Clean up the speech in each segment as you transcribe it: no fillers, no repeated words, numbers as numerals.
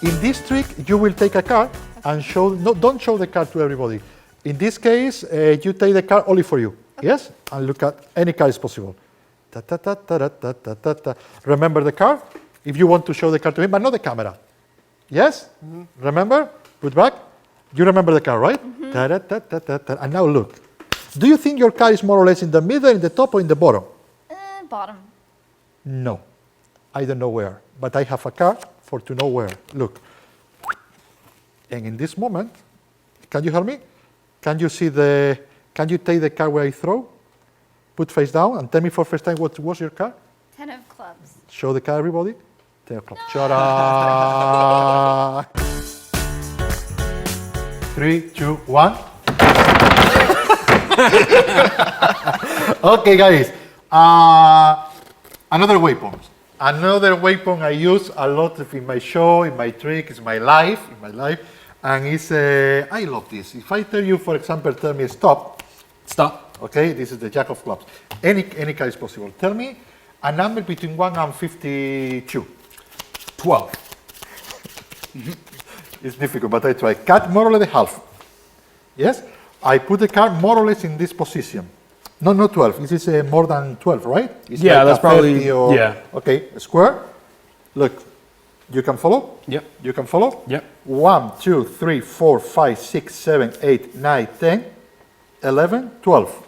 In this trick, you will take a card and show, no, don't show the card to everybody. In this case, you take the card only for you, yes? And look at any card is possible. Ta, ta, ta, ta, ta, ta, ta, ta, ta. Remember the card? If you want to show the card to him, but not the camera. Yes? Remember? Put back. You remember the card, right? Ta, ta, ta, ta, ta, ta. And now look. Do you think your card is more or less in the middle, in the top, or in the bottom? Bottom. No. I don't know where. But I have a card for to know where. Look. And in this moment, can you help me? Can you see the, can you take the card where I throw? Put face down and tell me for first time what was your card? 10 of clubs. Show the card, everybody. 10 of clubs. Ta-da! 3, 2, 1. Okay, guys. Another weapon. Another weapon I use a lot in my show, in my trick, in my life, and it's I love this. If I tell you, for example, tell me stop. Stop. Okay, this is the Jack of Clubs. Any card is possible. Tell me a number between 1 and 52. 12. It's difficult, but I try. Cut more or less the half. Yes? I put the card more or less in this position. No, not 12. This is more than 12, right? It's Yeah, like that's a probably, 30 or, yeah. Okay, square. Look, you can follow? Yep. You can follow? Yep. 1, 2, 3, 4, 5, 6, 7, 8, 9, 10, 11, 12.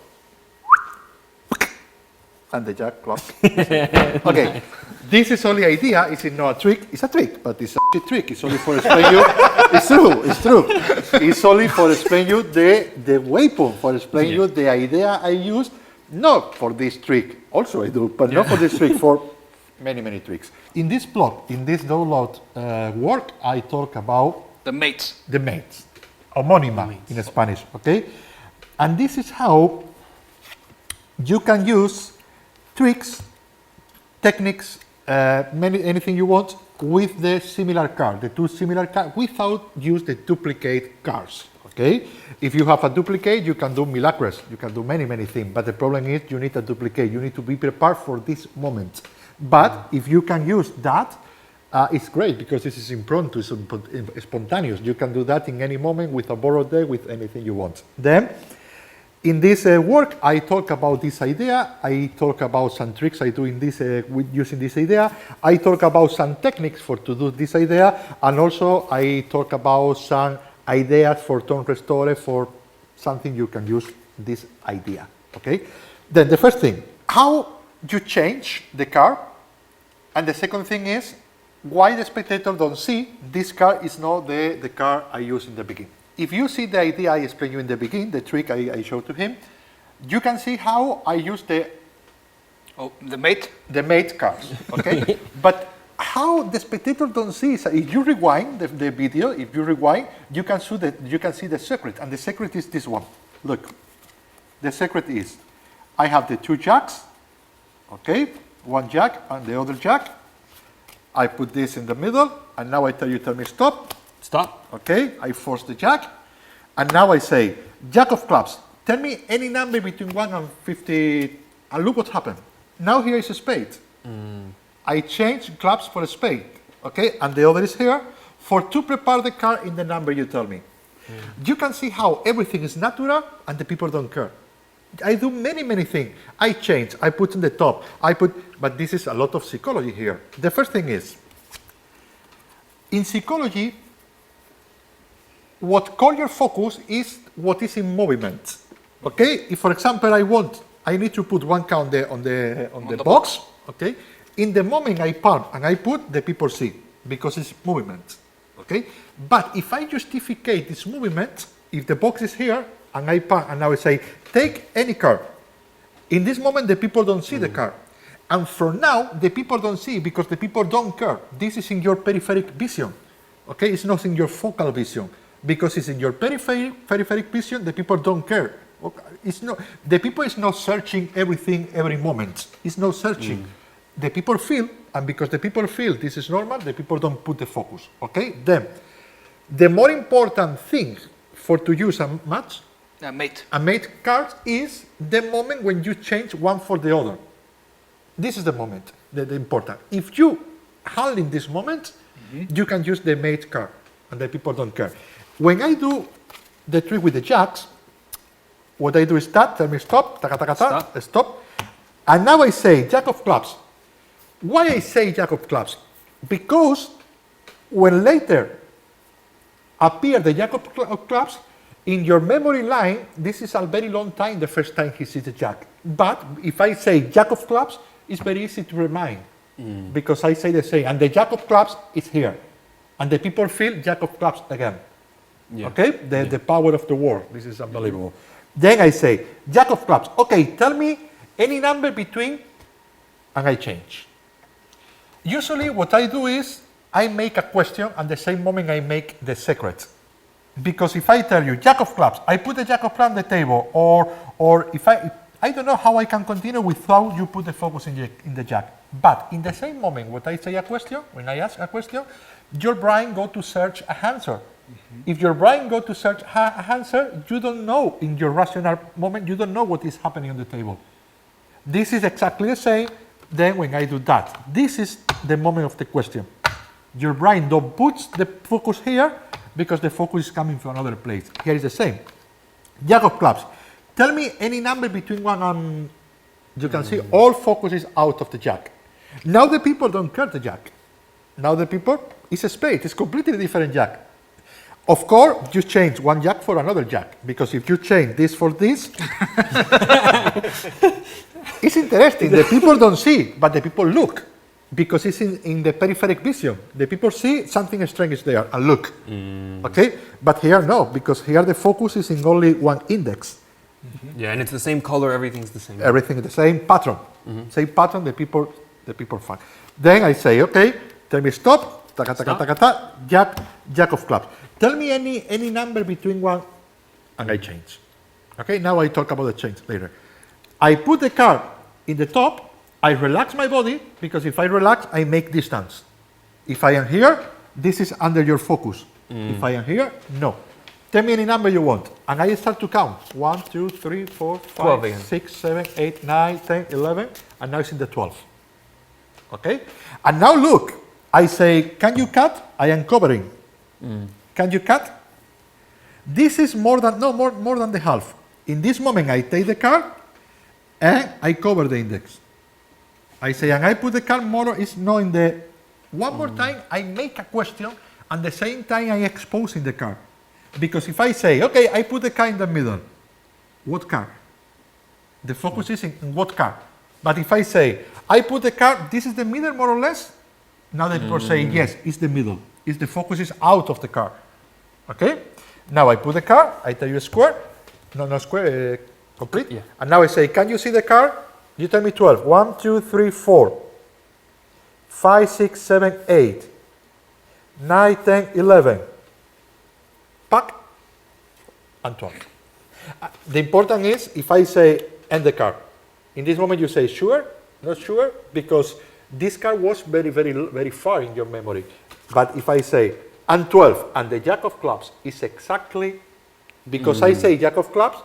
And the Jack clock. Okay, this is only idea. It's not a trick. It's a trick, but it's a shit trick. It's only for explain you. It's true. It's true. It's only for explain you the weapon. For explain you the idea I use. Not for this trick. Also I do, but not for this trick. For many tricks. In this plot, in this download work, I talk about The mates. the mates, homónima in Spanish. Okay, and this is how you can use tricks, techniques, anything you want with the similar card, the two similar cards, without use the duplicate cards. Okay, if you have a duplicate, you can do miraculous, you can do many things. But the problem is you need a duplicate. You need to be prepared for this moment. But if you can use that, it's great because this is impromptu, it's spontaneous. You can do that in any moment with a borrowed day, with anything you want. Then. In this work, I talk about this idea. I talk about some tricks I do in this with using this idea. I talk about some techniques for to do this idea, and also I talk about some ideas for turn restore for something you can use this idea. Okay. Then the first thing, how you change the card, and the second thing is why the spectator don't see this card is not the card I use in the beginning. If you see the idea I explained you in the beginning, the trick I showed to him, you can see how I use the mate cards, okay? But how the spectator don't see is if you rewind the video, if you rewind, you can see the secret, and the secret is this one. Look, the secret is I have the two jacks, okay? One jack and the other jack. I put this in the middle, and now I tell me stop. Stop. Okay, I force the jack, and now I say, Jack of clubs, tell me any number between 1 and 50, and look what happened. Now here is a spade. I change clubs for a spade, okay, and the other is here, to prepare the card in the number you tell me. You can see how everything is natural, and the people don't care. I do many things. I change, I put in the top, but this is a lot of psychology here. The first thing is, in psychology, what call your focus is what is in movement. Okay, if for example I need to put one count on the box. Okay, in the moment I palm and I put, the people see because it's movement. Okay, but if I justify this movement, if the box is here and I palm and now I say take any card, in this moment the people don't see the card, and for now the people don't see because the people don't care. This is in your peripheric vision. Okay, it's not in your focal vision. Because it's in your peripheric vision, the people don't care. Okay. The people is not searching everything every moment. It's not searching. The people feel, and because the people feel this is normal, the people don't put the focus. Okay. Then, the more important thing for to use a mate card is the moment when you change one for the other. This is the moment, the important. If you handle in this moment, you can use the mate card, and the people don't care. When I do the trick with the jacks, what I do is that, tell me stop, taka taka ta, stop. And now I say jack of clubs. Why I say jack of clubs? Because when later appear the jack of clubs, in your memory line, this is a very long time the first time he sees the jack. But if I say jack of clubs, it's very easy to remind because I say the same. And the jack of clubs is here. And the people feel jack of clubs again. Yeah. Okay? The power of the word. This is unbelievable. Then I say jack of clubs. Okay, tell me any number between, and I change. Usually what I do is I make a question and the same moment I make the secret. Because if I tell you jack of clubs, I put the jack of clubs on the table, or if I don't know how I can continue without you put the focus in the jack. But in the same moment when I say a question, when I ask a question, your brain go to search a answer. If your brain go to search a answer, you don't know in your rational moment, you don't know what is happening on the table. This is exactly the same then when I do that. This is the moment of the question. Your brain don't put the focus here because the focus is coming from another place. Here is the same. Jack of clubs. Tell me any number between 1 and, you can see all focus is out of the jack. Now the people don't care the jack. Now the people, it's a spade, it's completely different jack. Of course, you change one jack for another jack, because if you change this for this, it's interesting. The people don't see, but the people look, because it's in the peripheral vision. The people see something strange is there and look. Okay, but here no, because here the focus is in only one index. Yeah, and it's the same color. Everything's the same. Everything is the same pattern. Same pattern. The people find. Then I say, okay, tell me stop. Taka taka taka ta. Jack of clubs. Tell me any number between 1, and I change. Okay, now I talk about the change later. I put the card in the top, I relax my body, because if I relax, I make distance. If I am here, this is under your focus. If I am here, no. Tell me any number you want, and I start to count. 1, 2, 3, 4, 5, 6, 7, 8, 9, 10, 11, and now it's in the 12. Okay? And now look, I say, can you cut? I am covering. Can you cut? This is more than the half. In this moment, I take the card and I cover the index. I say, and I put the card more, is not in the, one more time, I make a question, and the same time I exposing the card. Because if I say, okay, I put the card in the middle, what card? The focus is in what card? But if I say, I put the card, this is the middle more or less, now the people say, yes, it's the middle. It's the focus is out of the card. Okay? Now I put the card, I tell you a square, no square, complete. Yeah. And now I say, can you see the card? You tell me 12. 1, 2, 3, 4, 5, 6, 7, 8, 9, 10, 11. Pack and 12. The important is if I say end the card. In this moment you say sure, not sure, because this card was very, very, very far in your memory. But if I say and 12 and the jack of clubs is exactly, because I say jack of clubs,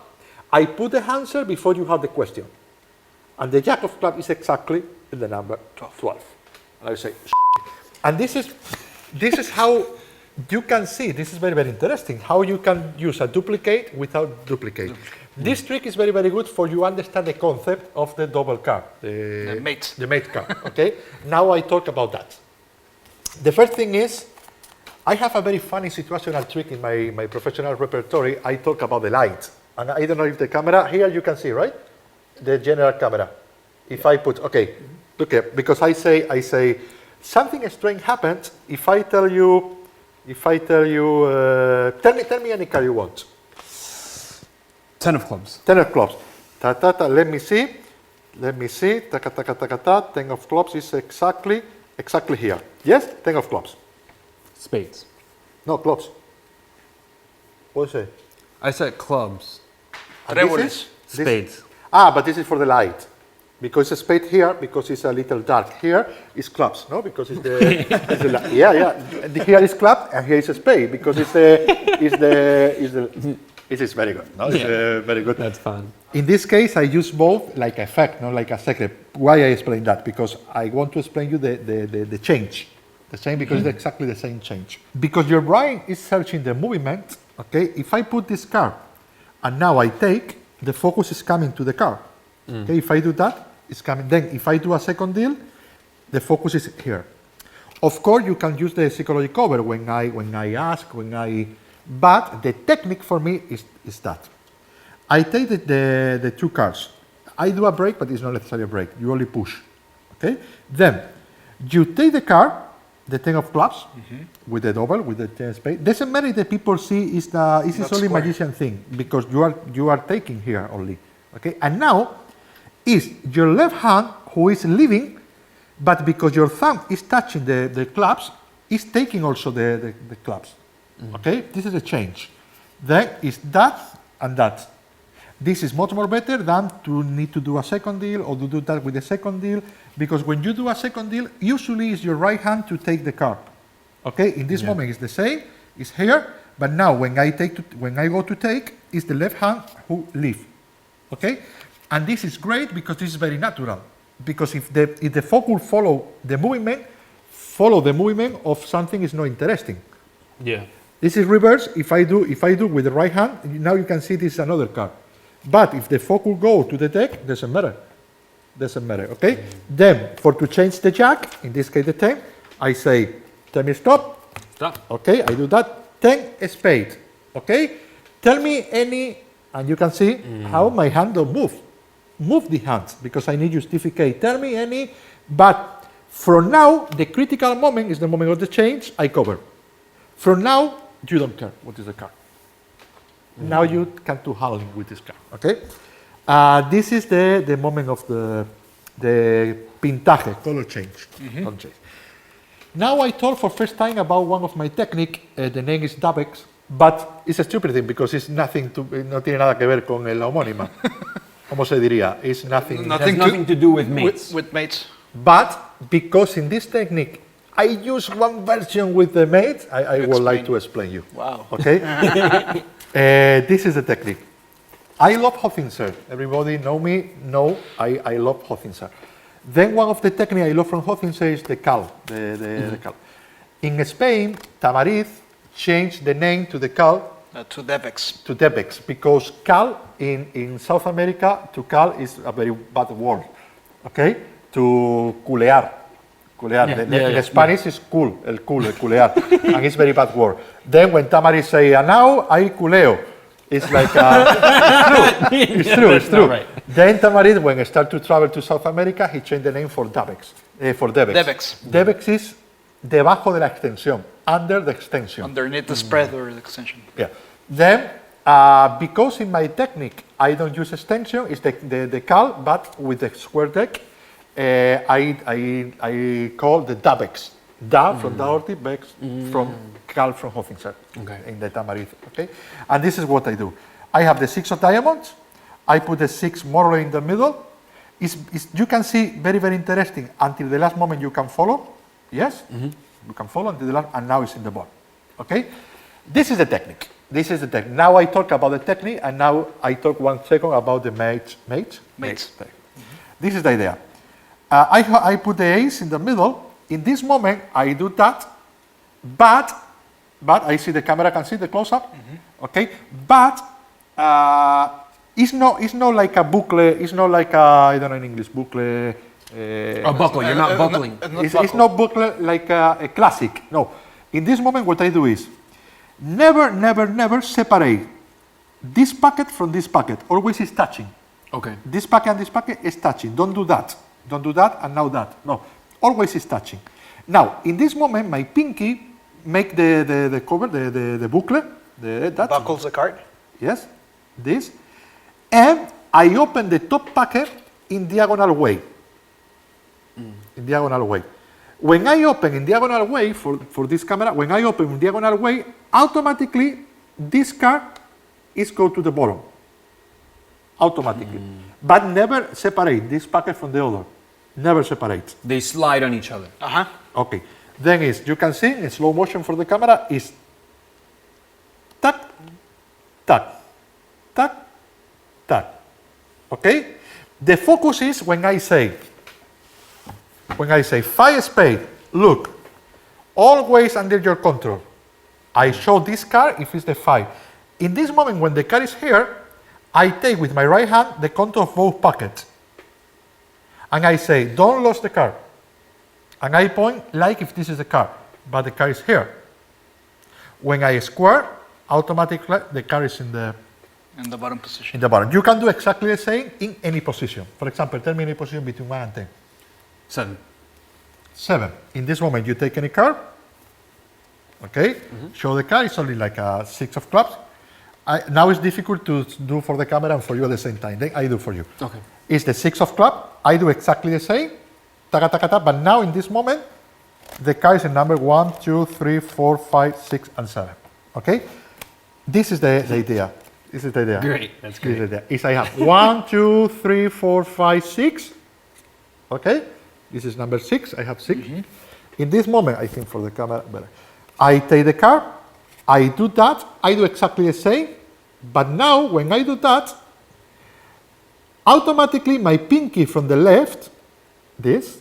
I put the answer before you have the question. And the jack of clubs is exactly the number 12. And I say, and this is how you can see, this is very, very interesting, how you can use a duplicate without duplicate. This trick is very, very good for you understand the concept of the double card. The mate. The mate card, okay? Now I talk about that. The first thing is, I have a very funny situational trick in my professional repertory. I talk about the light. And I don't know if the camera, here you can see, right? The general camera. If I put, okay, look here, because I say, something strange happened if I tell you, tell me any card you want. 10 of clubs. 10 of clubs. Let me see. Taka, taka, taka, ta. 10 of clubs is exactly here. Yes? 10 of clubs. Spades. No, clubs. What is it? I said clubs. And this is? Spades. But this is for the light. Because it's a spade here, because it's a little dark. Here is clubs, no? Because it's the, it's the light. Yeah. Here is club, and here is a spade, because it's the, it is very good. No? It's very good. That's fun. In this case, I use both like a fact, not like a secret. Why I explain that? Because I want to explain you the change. The same because it's exactly the same change. Because your brain is searching the movement, okay? If I put this card and now I take, the focus is coming to the card. Okay, if I do that, it's coming. Then if I do a second deal, the focus is here. Of course, you can use the psychology cover when I ask, but the technique for me is that. I take the two cards. I do a break, but it's not necessarily a break. You only push, okay? Then you take the card, the 10 of clubs, with the double, with the 10 spade. Doesn't matter if the people see is only square. magician thing, because you are taking here only, okay? And now is your left hand who is leaving, but because your thumb is touching the clubs, is taking also the clubs, okay? This is a change. Then is that and that. This is much more better than to need to do a second deal or to do that with a second deal, because when you do a second deal, usually it's your right hand to take the card. Okay, in this moment it's the same, it's here, but now when I go to take, it's the left hand who leave. Okay, and this is great because this is very natural. Because if the focus follow the movement of something is not interesting. Yeah. This is reverse. If I do with the right hand, now you can see this is another card. But if the focus go to the deck, doesn't matter. Doesn't matter, okay? Then, to change the jack, in this case the 10, I say, tell me stop. Stop. Okay, I do that. 10 spade, okay? Tell me any, and you can see how my hand don't move. Move the hands, because I need justificate. Tell me any, but from now, the critical moment is the moment of the change, I cover. From now, you don't care what is the card. Now you can do handling with this card, okay? This is the moment of the pintaje, color change. Color change. Now I talk for first time about one of my technique, the name is Dabex, but it's a stupid thing because it's nothing no tiene nada que ver con la homónima. ¿Cómo se diría? It's nothing. Has nothing to do with mates. With mates. But because in this technique, I use one version with the mates, I would like to explain you. Wow. Okay? This is the technique. I love Hoffinser. Everybody know I love Hoffinser. Then one of the techniques I love from Hoffinser is the cal. The cal. In Spain, Tamariz changed the name to the cal To Devex. to Debex because cal in South America, to cal is a very bad word. Okay? To culear. In Spanish is cool, el culear. And it's very bad word. Then when Tamariz say, now I culeo, it's like, it's true. Right. Then Tamariz, when he started to travel to South America, he changed the name for Dabex, for Debex. Debex. Debex is debajo de la extensión, under the extension. Underneath the spread or the extension. Yeah. Then, because in my technique, I don't use extension, it's the cal, but with the square deck, I call the Dabex. Da from Daorti, Bex from Cal from Hoffinser in the Tamariz. Okay, and this is what I do. I have the 6 of diamonds. I put the 6 more or less in the middle. You can see very interesting until the last moment you can follow. Yes, you can follow until the last, and now it's in the board. Okay, this is the technique. Now I talk about the technique, and now I talk 1 second about the mates. This is the idea. I put the ace in the middle. In this moment, I do that, but I see the camera can see the close-up, okay? But it's not like a bucle. It's not like I don't know in English bucle. A buckle. You're not buckling. It's not bucle like a classic. No. In this moment, what I do is never separate this packet from this packet. Always is touching. Okay. This packet and this packet is touching. Don't do that. Don't do that and now that. No. Always is touching. Now, in this moment, my pinky make the cover, the bucle, that. Buckles the card. Yes, this. And I open the top packet in diagonal way. In diagonal way. When I open in diagonal way, for this camera, when I open in diagonal way, automatically this card is go to the bottom. Automatically. But never separate this packet from the other. Never separate. They slide on each other. Okay. Then you can see in slow motion for the camera is tac, tac, tac, tac. Okay? The focus is when I say 5 spade, look, always under your control. I show this card if it's the 5. In this moment, when the card is here, I take with my right hand the control of both pockets. And I say, don't lose the card. And I point like if this is the card, but the card is here. When I square, automatically the card is in the bottom position. in the bottom. You can do exactly the same in any position. For example, tell me any position between 1 and 10. 7. 7. In this moment, you take any card. Okay, show the card. It's only like a 6 of clubs. Now it's difficult to do for the camera and for you at the same time. Then I do for you. Okay. It's the 6 of club. I do exactly the same. Taka, taka, taka. But now in this moment, the card is in number 1, 2, 3, 4, 5, 6, and 7. Okay? This is the idea. This is the idea. Great. That's This is great. the idea. Is I have 1, 2, 3, 4, 5, 6. Okay? This is number 6. I have 6. In this moment, I think for the camera better. I take the card. I do that. I do exactly the same. But now, when I do that, automatically my pinky from the left, this,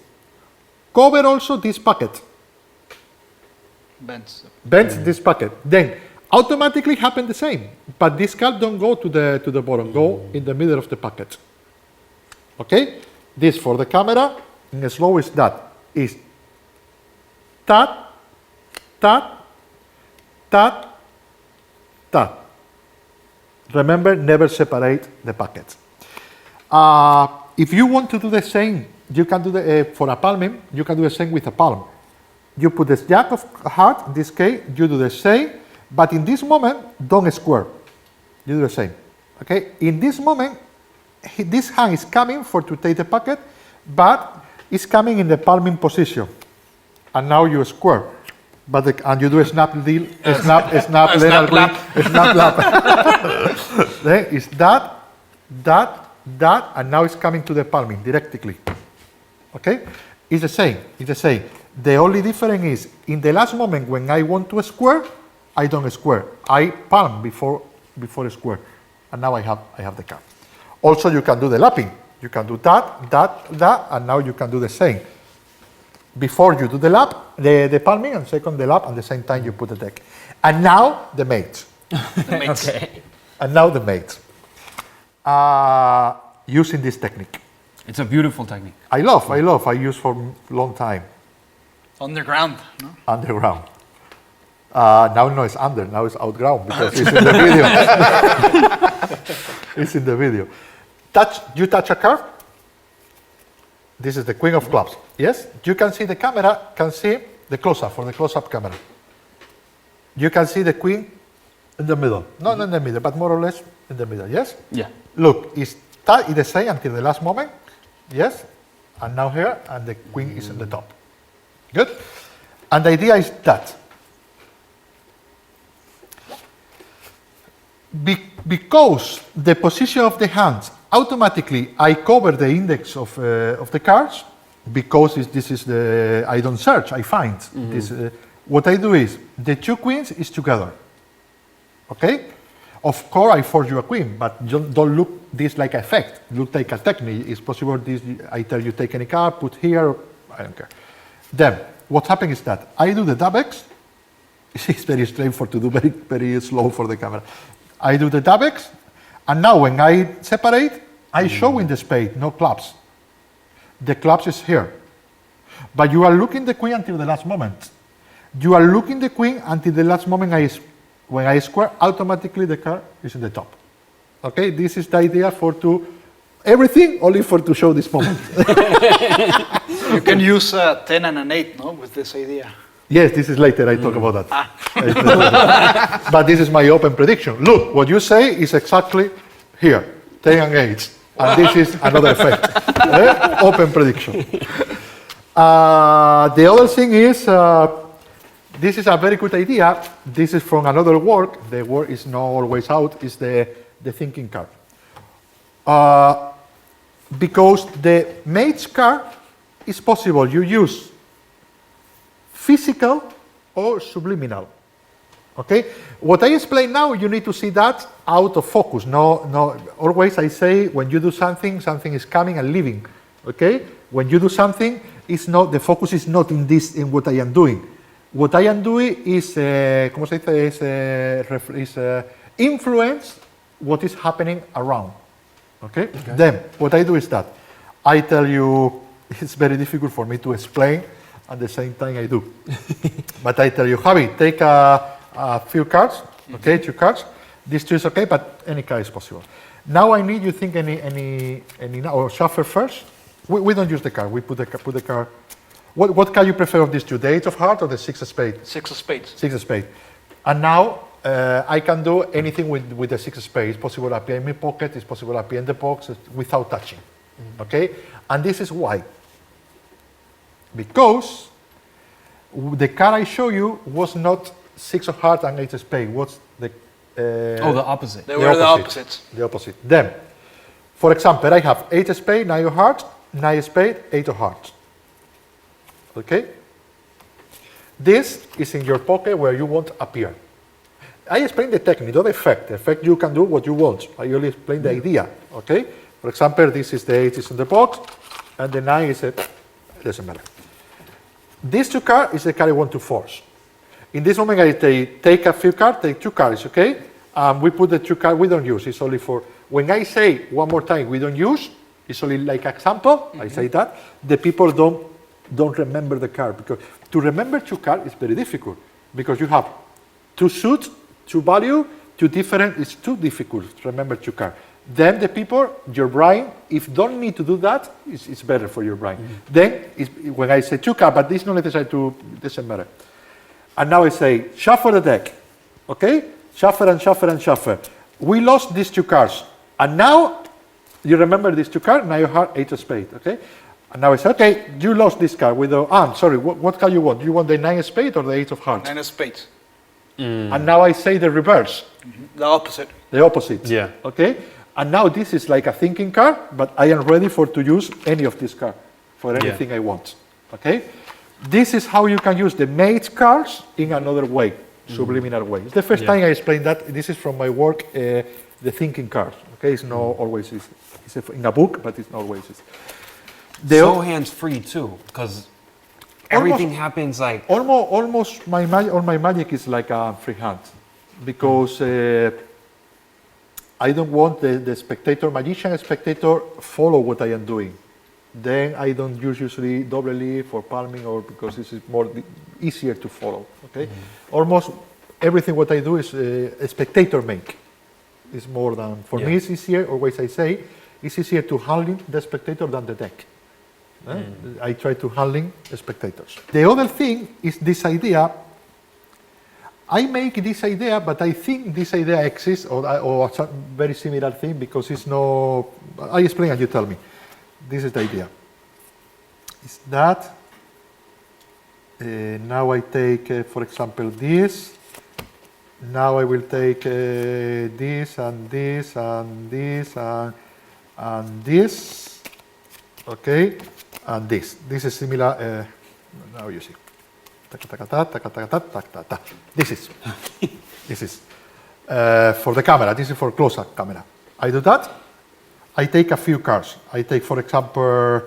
cover also this pocket. Bends. Bends this pocket. Then automatically happen the same. But this card don't go to the bottom, go in the middle of the pocket. Okay? This for the camera, in slow is that. Is tat, tat, tat, tat. Remember, never separate the pockets. If you want to do the same, you can do the, for a palming, you can do the same with a palm. You put the jack of heart, in this case, you do the same, but in this moment, don't square. You do the same. Okay? In this moment, this hand is coming for to take the pocket, but it's coming in the palming position. And now you square. But and you do a snap deal, snap, snap lap. Then it's that, and now it's coming to the palming directly. Okay? It's the same. It's the same. The only difference is in the last moment when I want to square, I don't square. I palm before square, and now I have the card. Also, you can do the lapping. You can do that, and now you can do the same. Before you do the lap, the palming, and second the lap, and at the same time you put the deck. And now the mates. The mates. Okay. And now the mates. Using this technique. It's a beautiful technique. I use for a long time. Underground. No? Underground. Now no, it's under, now it's outground because it's in the video. It's in the video. You touch a card. This is the queen of clubs. Yes? You can see the camera, can see the close-up, for the close-up camera. You can see the queen in the middle. Not in the middle, but more or less in the middle. Yes? Yeah. Look, it's the same until the last moment. Yes? And now here, and the queen is in the top. Good? And the idea is that. Because the position of the hands, automatically I cover the index of the cards, because this is the, I don't search, I find. This, what I do is, the two queens is together. Okay? Of course, I force you a queen, but don't look this like effect. Look like a technique. It's possible this, I tell you take any card, put here, I don't care. Then, what happens is that I do the dab X. It's very straightforward to do, very, very slow for the camera. I do the dab X, and now when I separate, I show in the spade, no clubs. The clubs is here. But you are looking the queen until the last moment. You are looking the queen until the last moment when I square, automatically the card is in the top. Okay, this is the idea everything only to show this moment. You can use 10 and an 8, no, with this idea. Yes, this is later, I talk about that. But this is my open prediction. Look, what you say is exactly here, 10 and 8. And this is another effect. Open prediction. The other thing is, this is a very good idea. This is from another work. The work is not always out, is the thinking card. Because the mates card is possible. You use physical or subliminal. Okay? What I explain now, you need to see that out of focus. No. Always I say when you do something, something is coming and leaving. Okay? When you do something, it's not, the focus is not in what I am doing. What I am doing is, ¿cómo se dice? Is influence what is happening around. Okay? Then, what I do is that I tell you, it's very difficult for me to explain, at the same time I do. But I tell you, Javi, take a few cards, okay, 2 cards. These 2 is okay, but any card is possible. Now I need you think any or shuffle first. We don't use the card. We put the card. What card you prefer of these 2? The 8 of hearts or the 6 of spades? 6 of spades. 6 of spades. And now I can do anything with the 6 of spades. It's possible to appear in my pocket. It's possible to appear in the box without touching. Okay. And this is why. Because the card I show you was not 6 of hearts and 8 of spades. Was the the opposite. They were the opposites. The opposite. Then, for example, I have 8 of spades, 9 of hearts, 9 of spades, 8 of hearts. Okay? This is in your pocket where you want to appear. I explain the technique, not the effect. The effect you can do what you want. I only explain the idea. Okay? For example, this is the 8 is in the box, and the 9 is it doesn't matter. These 2 cards is the card I want to force. In this moment, I take a few cards, take 2 cards, okay? We put the 2 cards we don't use. It's only for, when I say one more time we don't use, it's only like example, I say that, the people don't remember the card, because to remember 2 cards is very difficult, because you have 2 suits, 2 value, 2 different, it's too difficult to remember 2 cards. Then the people, your brain, if don't need to do that, it's better for your brain. Then, when I say 2 cards, but it's not necessary to, it doesn't matter. And now I say, shuffle the deck, okay? Shuffle and shuffle and shuffle. We lost these 2 cards. And now, you remember these 2 cards, now you have 8 of spades, okay? And now I say, okay, you lost this card with the, sorry, what card you want? You want the 9 of spades or the 8 of hearts? 9 of spades. And now I say the reverse. The opposite. The opposite. Yeah. Okay? And now this is like a thinking card, but I am ready to use any of these cards for anything I want. Okay? This is how you can use the mate cards in another way, subliminal way. It's the first time I explained that. This is from my work, the thinking cards. Okay? It's not always it's in a book, but it's not always. So hands-free too, because everything happens like... Almost my magic is like a free hand, because I don't want the spectator, magician spectator, follow what I am doing. Then I don't use usually double leaf or palming, or because this is more easier to follow. Okay, almost everything what I do is a spectator make. It's more than for me. It's easier. Always I say, it's easier to handle the spectator than the deck. I try to handle the spectators. The other thing is this idea. I make this idea, but I think this idea exists, or a very similar thing, because it's no. I explain and you tell me. This is the idea. Is that now I take, for example, this. Now I will take this and this and this and this. Okay, and this. This is similar. Now you see. This is for the camera. This is for close-up camera. I do that. I take a few cards. I take, for example,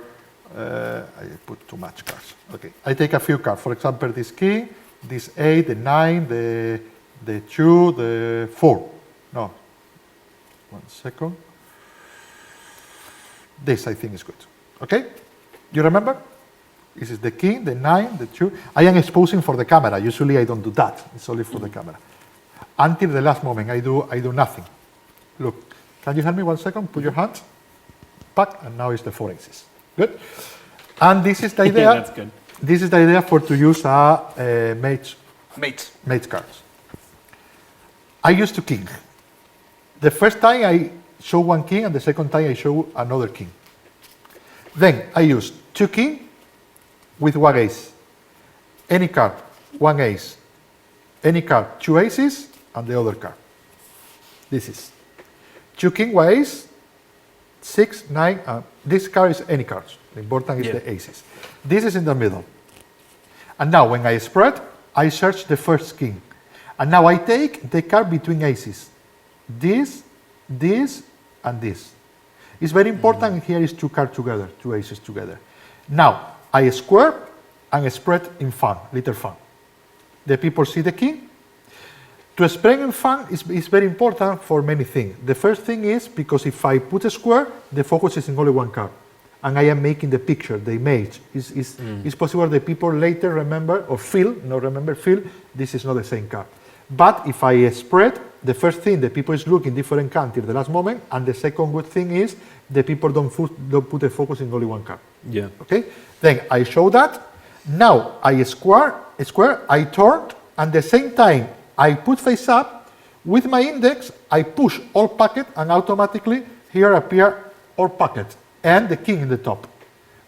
I put too much cards. Okay. I take a few cards. For example, this king, this 8, the 9, the 2, the 4. No. 1 second. This I think is good. Okay? You remember? This is the king, the 9, the 2. I am exposing for the camera. Usually I don't do that. It's only for the camera. Until the last moment, I do nothing. Look, can you help me 1 second? Put your hand back, and now it's the 4 aces. Good. And this is the idea. That's good. This is the idea for to use a mate cards. I used to king. The first time I show 1 king, and the second time I show another king. Then I use 2 king with 1 ace. Any card, 1 ace. Any card, 2 aces, and the other card. This is 2 king, 1 ace, 6, 9. This card is any cards. The important is the aces. This is in the middle. And now when I spread, I search the first king. And now I take the card between aces. This, and this. It's very important here is 2 cards together, 2 aces together. Now, I square and spread in fun, little fun. the people see the king. To spring fun is very important for many things. The first thing is because if I put a square, the focus is in only one card. And I am making the picture, the image. It's possible that people later remember or feel, this is not the same card. But if I spread, the first thing, the people is looking different cards till the last moment, and the second good thing is the people don't put the focus in only one card. Yeah. Okay? Then I show that. Now I square, I turn, and the same time I put face up. With my index, I push all packet, and automatically here appear all packet and the king in the top.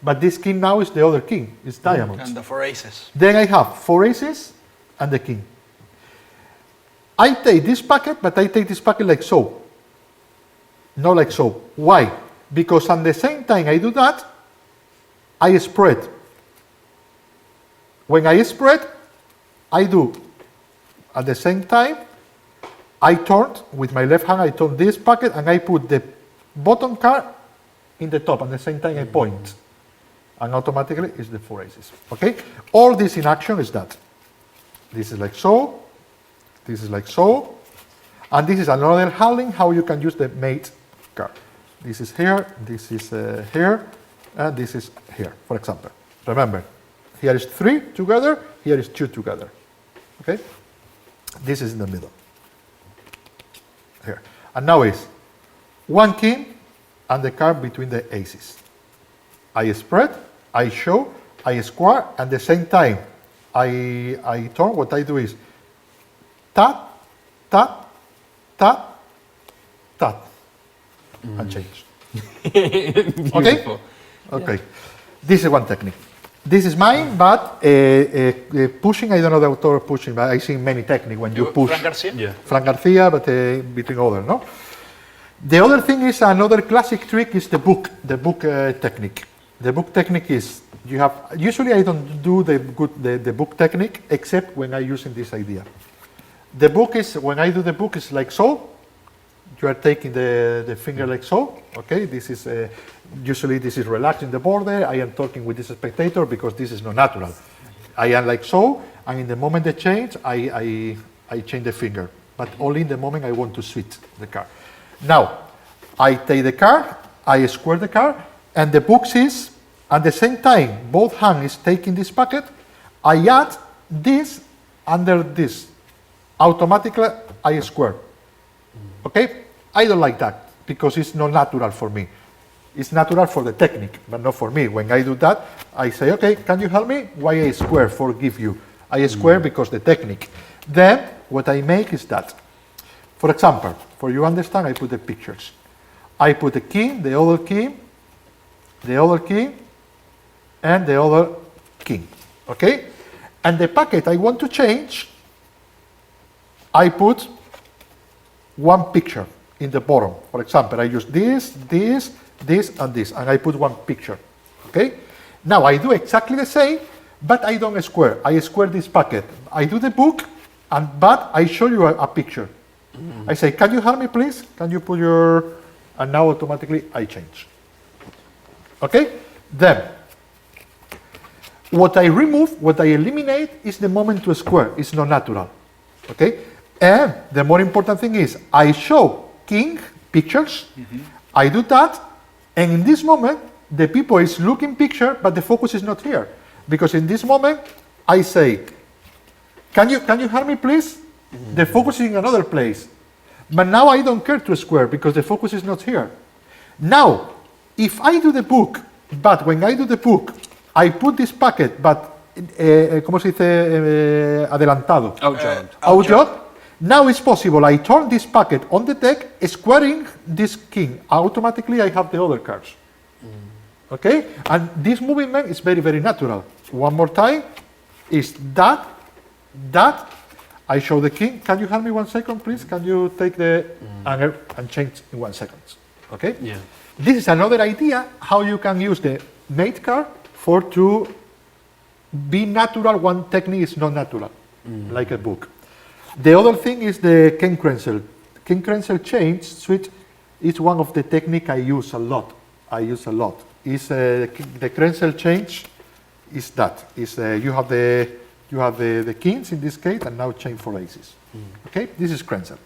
But this king now is the other king, it's diamonds. And the 4 aces. Then I have 4 aces and the king. I take this packet, but I take this packet like so. Not like so. Why? Because at the same time I do that, I spread. When I spread, I do at the same time, I turn with my left hand, I turn this packet and I put the bottom card in the top. At the same time, I point. And automatically it's the 4 aces. Okay? All this in action is that. This is like so. This is like so. And this is another handling how you can use the mate card. This is here, this is here, and this is here, for example. Remember, here is 3 together, here is 2 together. Okay? This is in the middle. Here. And now is 1 king and the card between the aces. I spread, I show, I square, and at the same time I turn. What I do is tap, tap, tap, tap, and change. Okay? Okay. This is one technique. This is mine, but pushing, I don't know the author of pushing, but I see many techniques when you push. Frank Garcia? Yeah. Frank Garcia, but between others, no? The other thing is another classic trick is the book technique. The book technique is, you have, usually I don't do the book technique except when I'm using this idea. The book is, when I do the book, is like so. You are taking the finger like so, okay? This is, usually this is relaxing the border. I am talking with this spectator because this is not natural. I am like so, and in the moment they change, I change the finger, but only in the moment I want to switch the card. Now, I take the card, I square the card, and the book is, at the same time, both hands is taking this packet, I add this under this. Automatically, I square. Okay? I don't like that because it's not natural for me. It's natural for the technique, but not for me. When I do that, I say, okay, can you help me? Why I square? Forgive you. I square because the technique. Then, what I make is that. For example, for you understand, I put the pictures. I put the king, the other king, and the other king. Okay? And the packet I want to change, I put one picture in the bottom. For example, I use this, and this, and I put one picture. Okay? Now I do exactly the same, but I don't square. I square this packet. I do the book, but I show you a picture. I say, can you help me, please? Can you put your... And now automatically I change. Okay? Then, what I remove, what I eliminate is the moment to square. It's not natural. Okay? And the more important thing is, I show king pictures, I do that, and in this moment, the people is looking picture, but the focus is not here. Because in this moment, I say, can you help me, please? The focus is in another place. But now I don't care to square, because the focus is not here. Now, if I do the book, but when I do the book, I put this packet, but, ¿cómo se dice? Adelantado. Outjob. Now it's possible, I turn this packet on the deck, squaring this king. Automatically I have the other cards. Okay? And this movement is very, very natural. One more time, is that, I show the king. Can you help me 1 second, please? Can you take the angle and change in 1 second? Okay? Yeah. This is another idea how you can use the mate card for to be natural. One technique is not natural, like a book. The other thing is the Ken Krenzel. Ken Krenzel change switch is one of the technique I use a lot. Is the Krenzel change is that. Is you have the You have the kings in this case, and now chain 4 aces. Okay, this is Krenzer.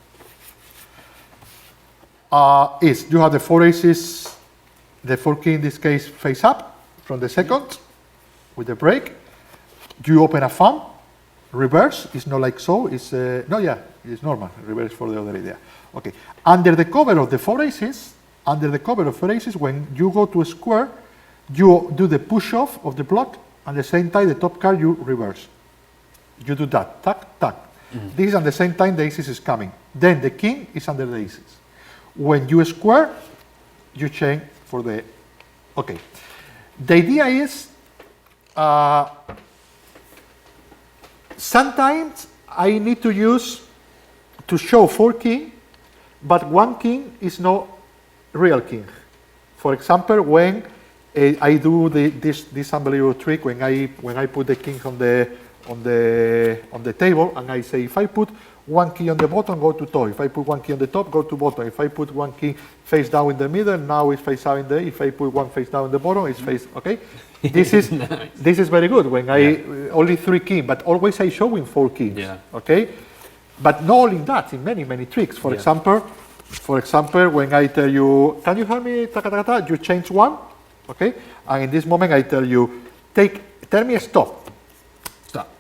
You have the 4 aces, the 4 king in this case face up from the second with the break. You open a thumb, reverse, it's not like so, it's it's normal, reverse for the other idea. Okay, under the cover of the 4 aces, when you go to a square, you do the push off of the block, and at the same time the top card you reverse. You do that, tack, tack. This is at the same time the aces is coming. Then the king is under the aces. When you square, you chain for the, okay. The idea is, sometimes I need to use, to show 4 king, but 1 king is not real king. For example, when I do this unbelievable trick, when I put the king on the table, and I say, if I put 1 key on the bottom, go to top. If I put 1 key on the top, go to bottom. If I put 1 key face down in the middle, now it's face out in the. If I put 1 face down in the bottom, it's face. Okay, this is nice. This is very good. When I only 3 keys, but always I show in 4 keys. Yeah. Okay, but not only that, in many tricks. For example, when I tell you, can you help me? You change 1. Okay, and in this moment I tell you, tell me stop.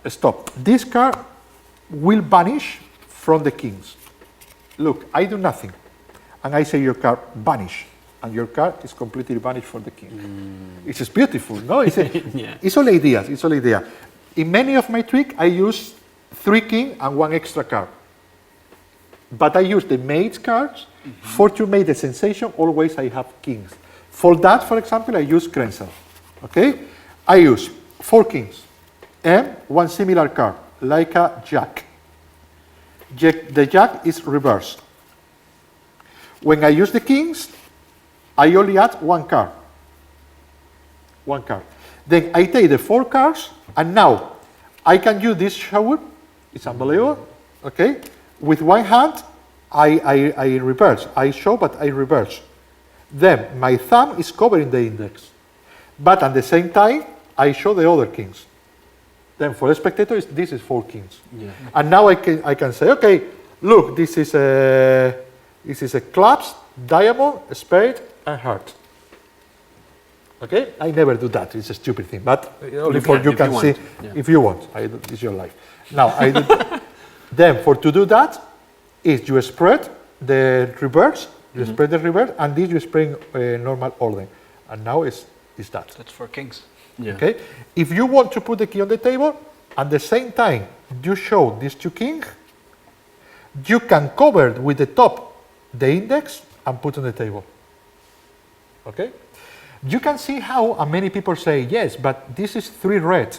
Stop. This card will vanish from the kings. Look, I do nothing. And I say your card vanish. And your card is completely vanished for the king. It's just beautiful, no? It's all ideas. It's all idea. In many of my tricks, I use 3 king and 1 extra card. But I use the maid's cards. For to make the sensation, always I have kings. For that, for example, I use Krenzel. Okay? I use 4 kings and 1 similar card, like a jack. The jack is reversed. When I use the kings, I only add 1 card. 1 card. Then I take the 4 cards, and now I can use this shower. It's unbelievable. Okay? With 1 hand, I reverse. I show, but I reverse. Then my thumb is covering the index. But at the same time, I show the other kings. Then for the spectator, this is 4 kings. Yeah. And now I can say, okay, look, this is a clubs, diamond, spade, and heart. Okay, I never do that. It's a stupid thing, but only for you can see if you want. It's your life. Now I do. Then to do that, is you spread the reverse. You spread the reverse, and this you spread normal order. And now is that. That's 4 kings. Yeah. Okay. If you want to put the key on the table, at the same time you show these 2 kings, you can cover with the top the index and put on the table. Okay. You can see how many people say yes, but this is 3 red.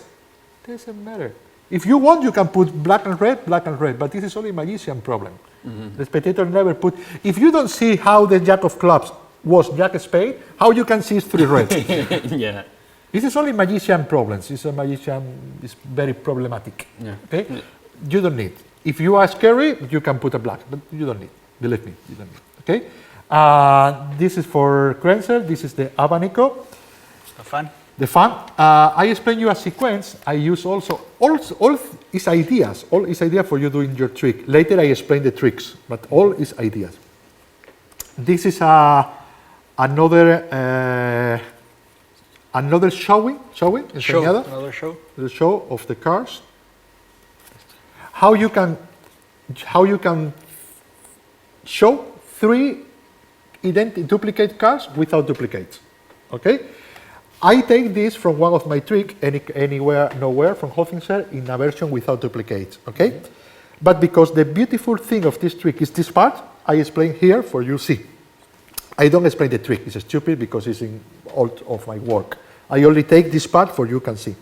Doesn't matter. If you want, you can put black and red, but this is only magician problem. The spectator never put. If you don't see how the jack of clubs was jack spade, how you can see it's 3 red? Yeah. This is only magician problems. It's a magician is very problematic. Yeah. Okay? Yeah. You don't need. If you are scary, you can put a black, but you don't need. Believe me, you don't need. Okay? This is for Krenzer. This is the abanico. The fan. I explain you a sequence. I use all is ideas. All is idea for you doing your trick. Later I explain the tricks, but all is ideas. This is another showing. Another show. The show of the cards. How you can show 3 duplicate cards without duplicates. Okay. I take this from one of my tricks, anywhere, nowhere, from Hoffinser, in a version without duplicates, okay? But because the beautiful thing of this trick is this part, I explain here for you see. I don't explain the trick, it's stupid because it's in all of my work. I only take this part for you can see.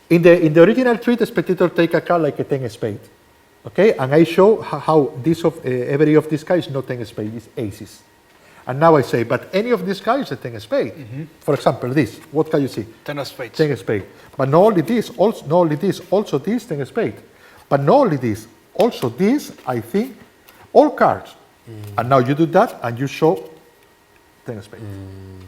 In the original trick, the spectator take a card like a 10 spade, okay? And I show how this every of these cards is not 10 spade, it's aces. And now I say, but any of these guys is a 10 spade. For example, this. What can you see? 10 of spades. 10 spade. But not only this, also this 10 spade. But not only this, also this, I think, all cards. And now you do that, and you show 10 spade.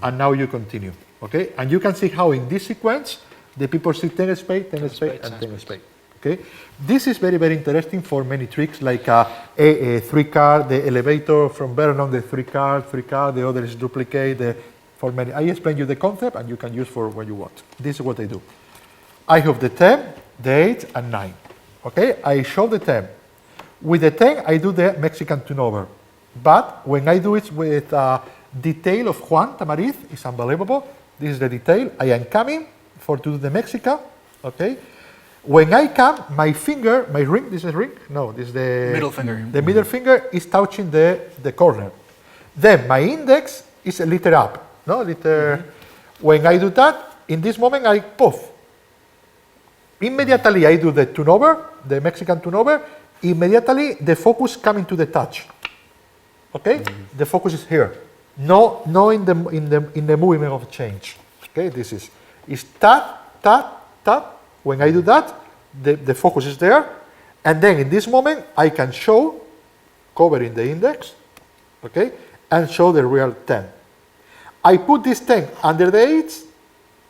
And now you continue, okay? And you can see how in this sequence, The people see 10 spade, 10 spade, and 10 spades. spade. Okay, this is very, very interesting for many tricks like a 3-card, the elevator from Vernon, the 3-card, the other is duplicate, for many. I explain you the concept and you can use for what you want. This is what I do. I have the 10, the 8, and 9. Okay, I show the 10. With the 10, I do the Mexican turnover. But when I do it with detail of Juan Tamariz, it's unbelievable. This is the detail. I am coming to do the Mexica. Okay. When I come, my finger, my ring, this is ring? No, this is the Middle finger. The middle finger is touching the corner. Then my index is a little up. No, little. When I do that, in this moment I poof. Immediately I do the turnover, the Mexican turnover. Immediately the focus coming to the touch. Okay, the focus is here. No in the movement of change. Okay, this is tap tap tap. When I do that, the focus is there, and then in this moment I can show covering the index, okay, and show the real 10. I put this 10 under the 8,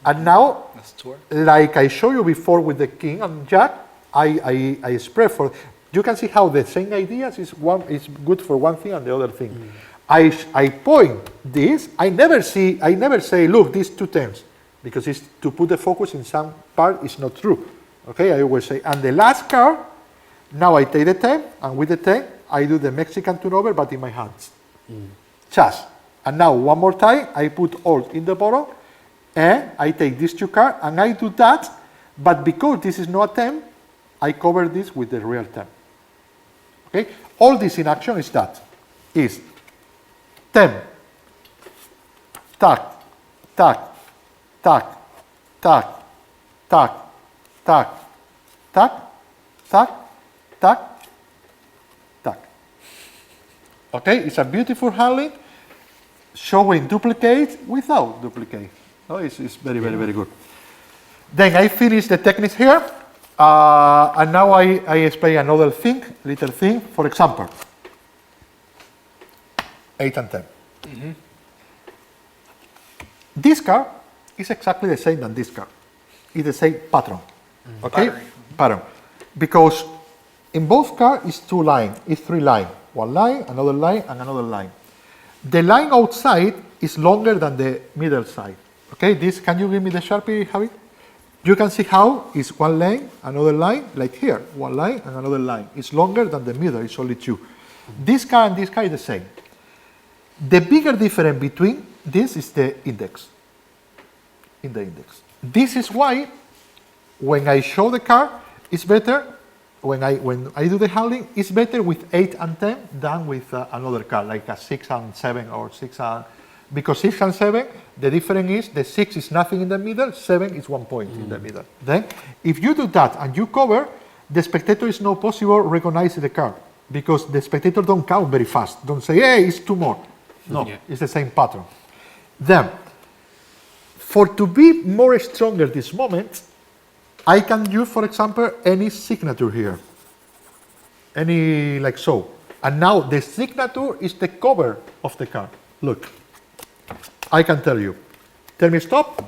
and now, That's 2. like I showed you before with the king and jack, I spread for. You can see how the same ideas is good for one thing and the other thing. I point this. I never say, look, these 2 10s, because it's to put the focus in some part is not true. Okay, I always say, and the last card, now I take the 10, and with the 10, I do the Mexican turnover, but in my hands. Just. And now, one more time, I put all in the bottom, and I take these 2 cards, and I do that, but because this is not a 10, I cover this with the real 10. Okay? All this in action is that. Is 10, tac, tac, tac, tac, tac, tac, tac, tac, tac, tac. Okay, it's a beautiful handling showing duplicate without duplicate. No, it's very, very, very good. Then I finish the techniques here, and now I explain another thing, little thing. For example, 8 and 10. This card is exactly the same than this card. It's the same pattern. Okay? Pattern. Because in both cards it's 2 lines, it's 3 lines. 1 line, another line, and another line. The line outside is longer than the middle side. Okay, this, can you give me the Sharpie, Javi? You can see how it's 1 line, another line, like here, 1 line and another line. It's longer than the middle, it's only 2. This card and this card is the same. The bigger difference between this is the index. In the index. This is why when I show the card, it's better, when I do the handling, it's better with 8 and 10 than with another card, like a 6 and 7 or 6 and... Because 6 and 7, the difference is the 6 is nothing in the middle, 7 is 1 point in the middle. Then, if you do that and you cover, the spectator is not possible recognize the card, because the spectator don't count very fast. Don't say, hey, it's 2 more. No, it's the same pattern. Then, for to be more stronger this moment, I can use, for example, any signature here. Any, like so. And now the signature is the cover of the card. Look. I can tell you. Tell me stop.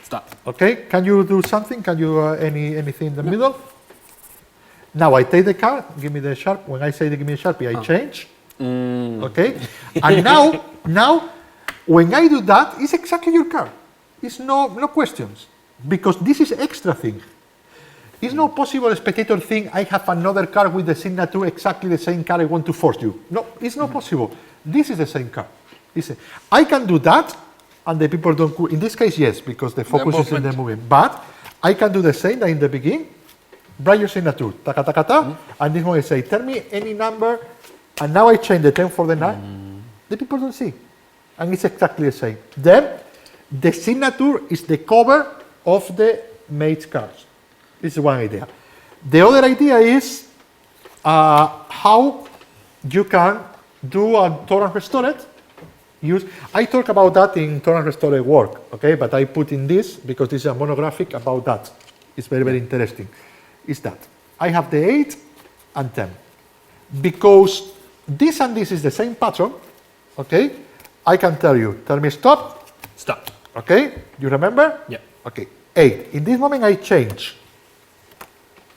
Stop. Okay, can you do something? Can you, anything in the middle? Now I take the card, give me the Sharp. When I say give me a Sharpie, I change. Okay? And now, when I do that, it's exactly your card. It's no questions. Because this is extra thing. It's not possible a spectator think I have another card with the signature exactly the same card I want to force you. No, it's not possible. This is the same card. I can do that, and the people don't. In this case, yes, because the focus is in the movement. But I can do the same that in the beginning. Write your signature, taka taka ta, and this one I say, tell me any number, and now I change the 10 for the 9. The people don't see, and it's exactly the same. Then the signature is the cover of the mate's cards. This is one idea. The other idea is how you can do a torrent restored. I talk about that in torrent restored work, okay? But I put in this because this is a monographic about that. It's very, very interesting. Is that I have the 8 and 10. Because this and this is the same pattern, okay? I can tell you, tell me stop. Stop. Okay? You remember? Yeah. Okay. 8. In this moment, I change,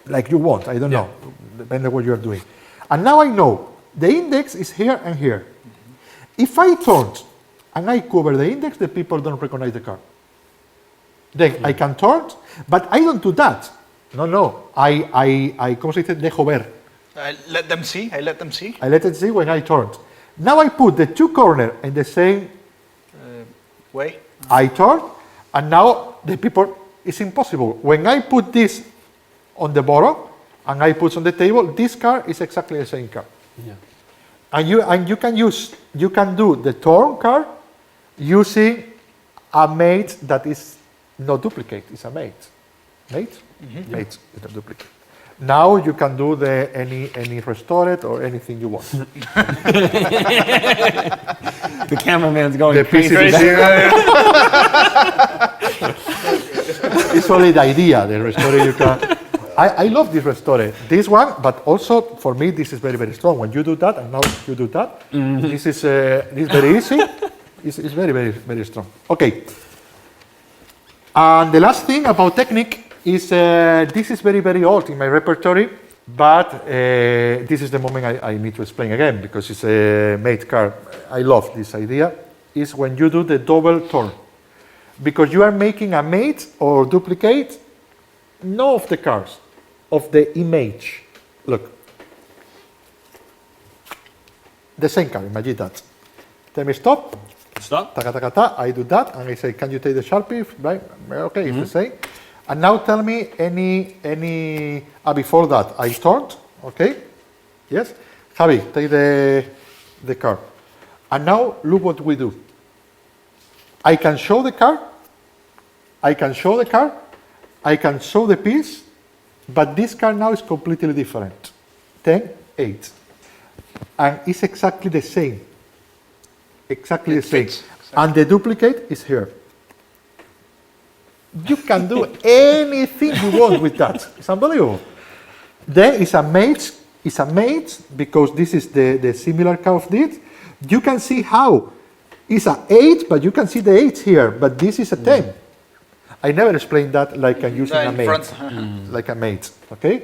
like you want, I don't know, depending on what you're doing. And now I know the index is here and here. If I turn and I cover the index, the people don't recognize the card. Then I can turn, but I don't do that. No, ¿cómo se dice? Dejo ver. I let them see. I let it see when I turn. Now I put the two corners in the same way. I turn, and now the people, it's impossible. When I put this on the bottom and I put on the table, this card is exactly the same card. Yeah. And you can do the turn card using a mate that is not duplicate, it's a mate. Mate? Mm-hmm. Mate is a duplicate. Now you can do any restored or anything you want. The cameraman's going The crazy. It's only the idea, the restore you can. I love this restore. This one, but also for me this is very, very strong. When you do that and now you do that, this is very easy. It's very, very, very strong. Okay. And the last thing about technique is this is very, very old in my repertory, but this is the moment I need to explain again because it's a mate card. I love this idea. Is when you do the double turn. Because you are making a mate or duplicate, not of the cards, of the image. Look. The same card, imagine that. Tell me stop. Stop. Ta, ta, ta, ta, I do that, and I say, can you take the Sharpie? Right? Okay, it's the same. And now tell me any before that, I turned, okay? Yes? Javi, take the card. And now look what we do. I can show the card, I can show the card, I can show the piece, but this card now is completely different. 10, 8. And it's exactly the same. Exactly the same. Exactly. And the duplicate is here. You can do anything you want with that. It's unbelievable. Then it's a mate. It's a mate because this is the similar card of this. You can see how it's an 8, but you can see the 8 here. But this is a 10. I never explained that like I'm using a mate. Like a mate. Okay?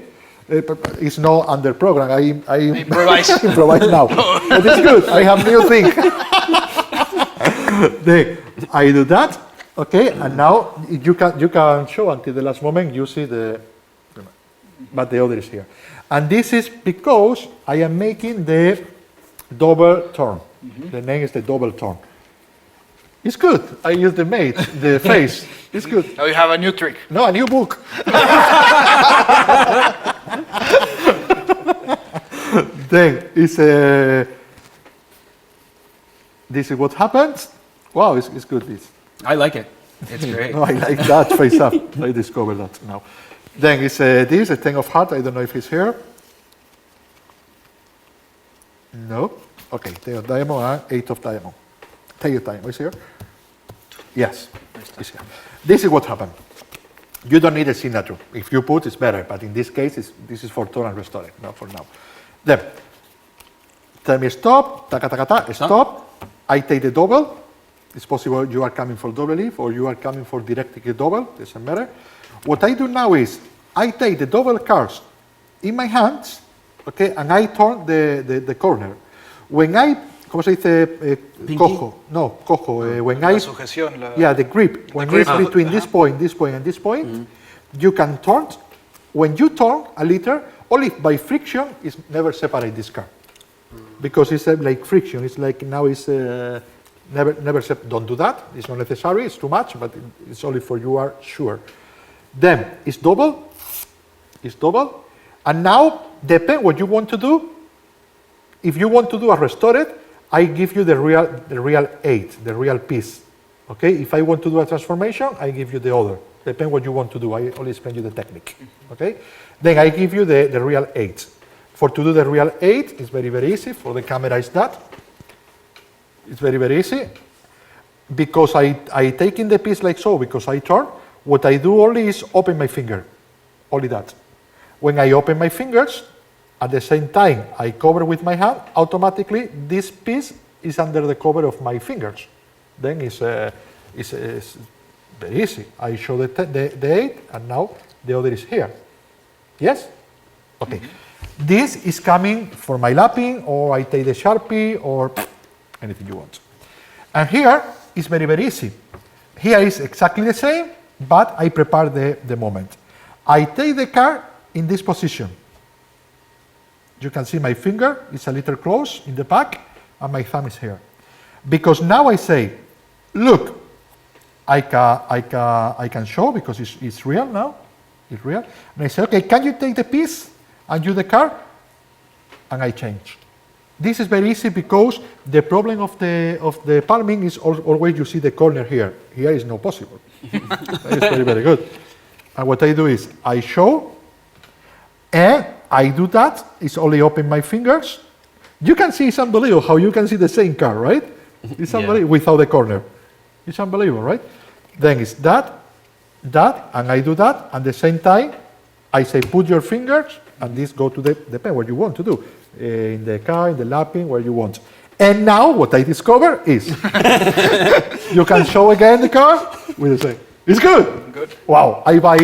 It's not under program. I improvise. Improvise now. But it's good. I have new thing. Then I do that. Okay, and now you can show until the last moment you see but the other is here. And this is because I am making the double turn. The name is the double turn. It's good. I use the mate, the face. It's good. Now you have a new trick. No, a new book. Then it's this is what happens. Wow, it's good this. I like it. It's great. No, I like that face up. I discovered that now. Then it's this, a 10 of heart. I don't know if it's here. No. Okay, 10 of diamond and 8 of diamond. 10 of diamond is here. Yes, it's here. This is what happened. You don't need a signature. If you put, it's better. But in this case, this is for turn and restore. No, for now. Then, tell me stop. Taka, taka, ta, stop. I take the double. It's possible you are coming for double leaf or you are coming for directly double, doesn't matter. What I do now is I take the double cards in my hands, okay, and I turn the corner. When I, ¿cómo se dice? Cojo. No, cojo. When I, yeah, the grip. When it's between this point, and this point, you can turn. When you turn a little, only by friction, is never separate this card. Because it's like friction. It's like now it's... Never don't do that. It's not necessary. It's too much, but it's only for you are sure. Then it's double. It's double. And now depend what you want to do. If you want to do a restored, I give you the real 8, the real piece. Okay. If I want to do a transformation, I give you the other. Depend what you want to do. I only explain you the technique. Okay. Then I give you the real 8. For to do the real 8, it's very, very easy. For the camera is that. It's very, very easy. Because I take in the piece like so, because I turn, what I do only is open my finger. Only that. When I open my fingers, at the same time I cover with my hand, automatically this piece is under the cover of my fingers. Then it's Very easy. I show the 8, and now the other is here. Yes? Okay. This is coming for my lapping, or I take the Sharpie, or anything you want. And here is very, very easy. Here is exactly the same, but I prepare the moment. I take the card in this position. You can see my finger is a little close in the back, and my thumb is here. Because now I say, look, I can show because it's real now. It's real. And I say, okay, can you take the piece and use the card? And I change. This is very easy because the problem of the palming is always you see the corner here. Here is not possible. It's very, very good. And what I do is I show, and I do that. It's only open my fingers. You can see it's unbelievable how you can see the same card, right? It's unbelievable without the corner. It's unbelievable, right? Then it's that, and I do that. At the same time, I say put your fingers, and this go to the pen where you want to do. In the car, in the lapping, where you want. And now what I discover is you can show again the car with the same. It's good. Good. Wow. I buy.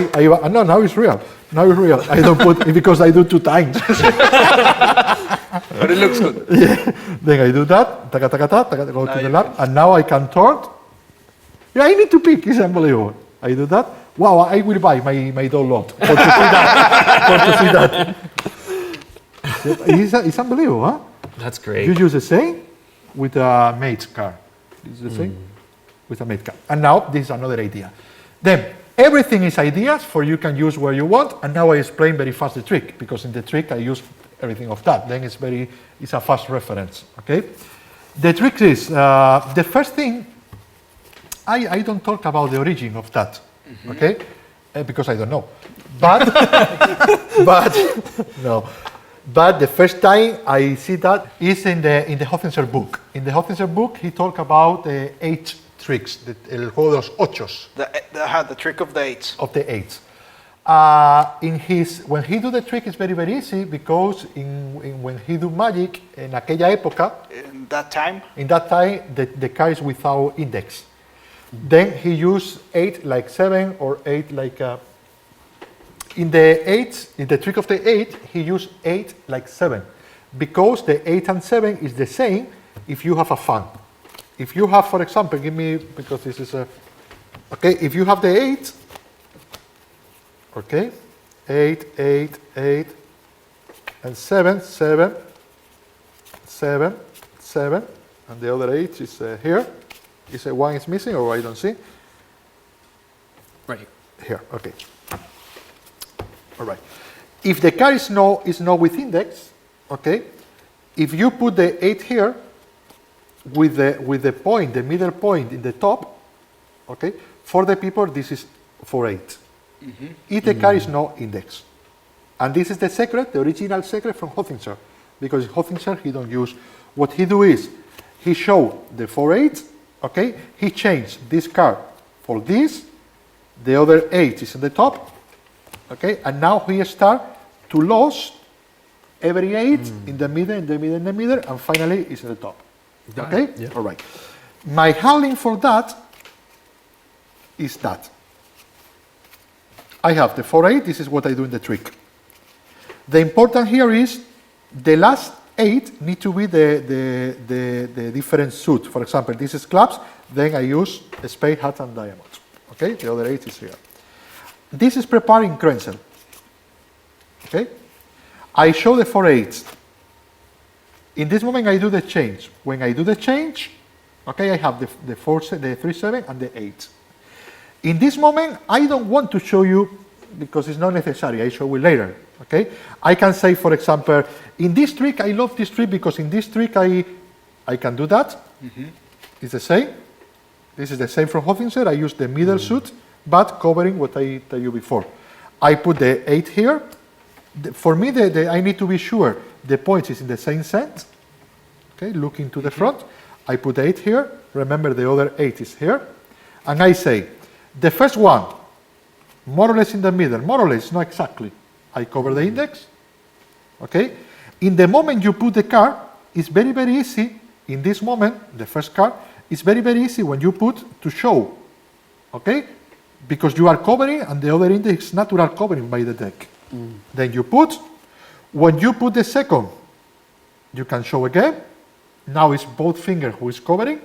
No, now it's real. Now it's real. I don't put it because I do 2 times. But it looks good. Yeah. Then I do that. Taka, taka, taka, taka, go Now to the you lap, and now I can turn. Yeah, I need to pick. It's unbelievable. I do that. Wow, I will buy my doll lot for to see that. It's unbelievable, huh? That's great. You use the same with a mate's car. It's the same with a mate's car. And now this is another idea. Then everything is ideas for you can use where you want. And now I explain very fast the trick because in the trick I use everything of that. Then it's a fast reference. Okay. The trick is the first thing. I don't talk about the origin of that. Okay, because I don't know. But no. But the first time I see that is in the Hoffinser book. In the Hoffinser book, he talked about the 8 tricks, el juego de los ochos. The trick of the 8s. Of the 8s. When he do the trick, it's very, very easy because when he do magic, en aquella época, In that time, the card is without index. Then he used 8 like 7 or 8 like... in the trick of the 8, he used 8 like 7. Because the 8 and 7 is the same if you have a fan. If you have, for example, because this is a... Okay, if you have the 8, okay, 8, 8, 8, and 7, 7, 7, 7, and the other 8 is here. Is a 1 is missing, or I don't see? Right. Here, okay. All right. If the card is not with index, okay, if you put the 8 here with the point, the middle point in the top, okay, for the people this is for 8. If the card is no index. And this is the secret, the original secret from Hoffinser. Because Hoffinser he don't use, what he do is, he show the 4 8, okay, he changed this card for this, the other 8 is in the top, okay, and now he start to lose every 8 in the middle, in the middle, in the middle, and finally is in the top. Okay? Yeah. All right. My handling for that is that. I have the 4 8, this is what I do in the trick. The important here is the last 8 need to be the different suit. For example, this is clubs, then I use a spade, hat, and diamond. Okay, the other 8 is here. This is preparing Krenzel. Okay, I show the 4 8s. In this moment, I do the change. When I do the change, okay, I have the 3 7 and the 8. In this moment, I don't want to show you because it's not necessary. I show you later. Okay, I can say, for example, in this trick, I love this trick because in this trick, I can do that. It's the same. This is the same from Hoffinser. I use the middle suit, but covering what I tell you before. I put the 8 here. For me, I need to be sure the point is in the same set. Okay, looking to the front. I put 8 here. Remember, the other 8 is here. And I say, the first one, more or less in the middle, more or less, not exactly. I cover the index. Okay? In the moment you put the card, it's very, very easy. In this moment, the first card, it's very, very easy when you put to show. Okay? because you are covering and the other index is natural covering by the deck. Then you put, when you put the second, you can show again. Now it's both fingers who is covering.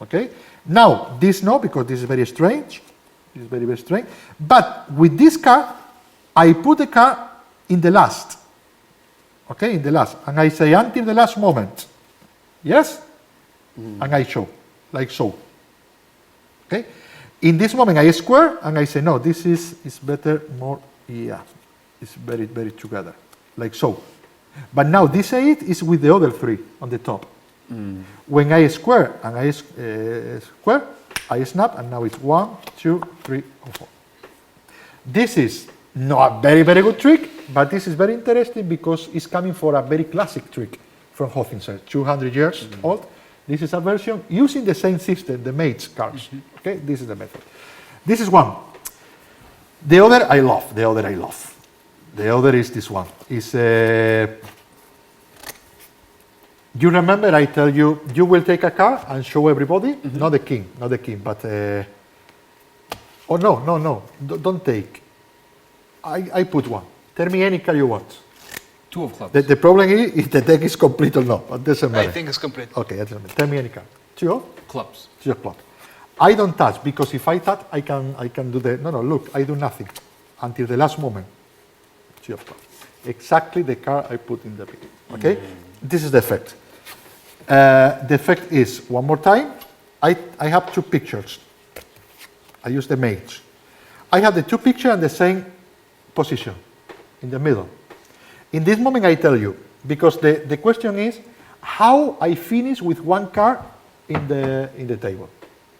Okay. Now this no, because this is very strange. This is very, very strange. But with this card, I put the card in the last. Okay, in the last. And I say until the last moment. Yes? And I show, like so. Okay? In this moment, I square and I say, no, this is better, more, yeah. It's very, very together, like so. But now this 8 is with the other 3 on the top. When I square and I square, I snap, and now it's 1, 2, 3, 4. This is not a very, very good trick, but this is very interesting because it's coming for a very classic trick from Hoffinser, 200 years old. This is a version using the same system, the mates cards. Okay, this is the method. This is one. The other I love. The other I love. The other is this one. Is you remember I tell you, you will take a card and show everybody, not the king, but oh no, don't take. I put one. Tell me any card you want. 2 of clubs. The problem is if the deck is complete or not. It doesn't matter. I think it's complete. Okay, that doesn't matter. Tell me any card. 2 of Clubs. 2 of clubs. I don't touch because if I touch, I can do the no. Look, I do nothing until the last moment. 2 of clubs. Exactly the card I put in the beginning. Okay, this is the effect. The effect is one more time. I have 2 pictures. I use the mage. I have the 2 pictures in the same position, in the middle. In this moment, I tell you, because the question is how I finish with 1 card in the table.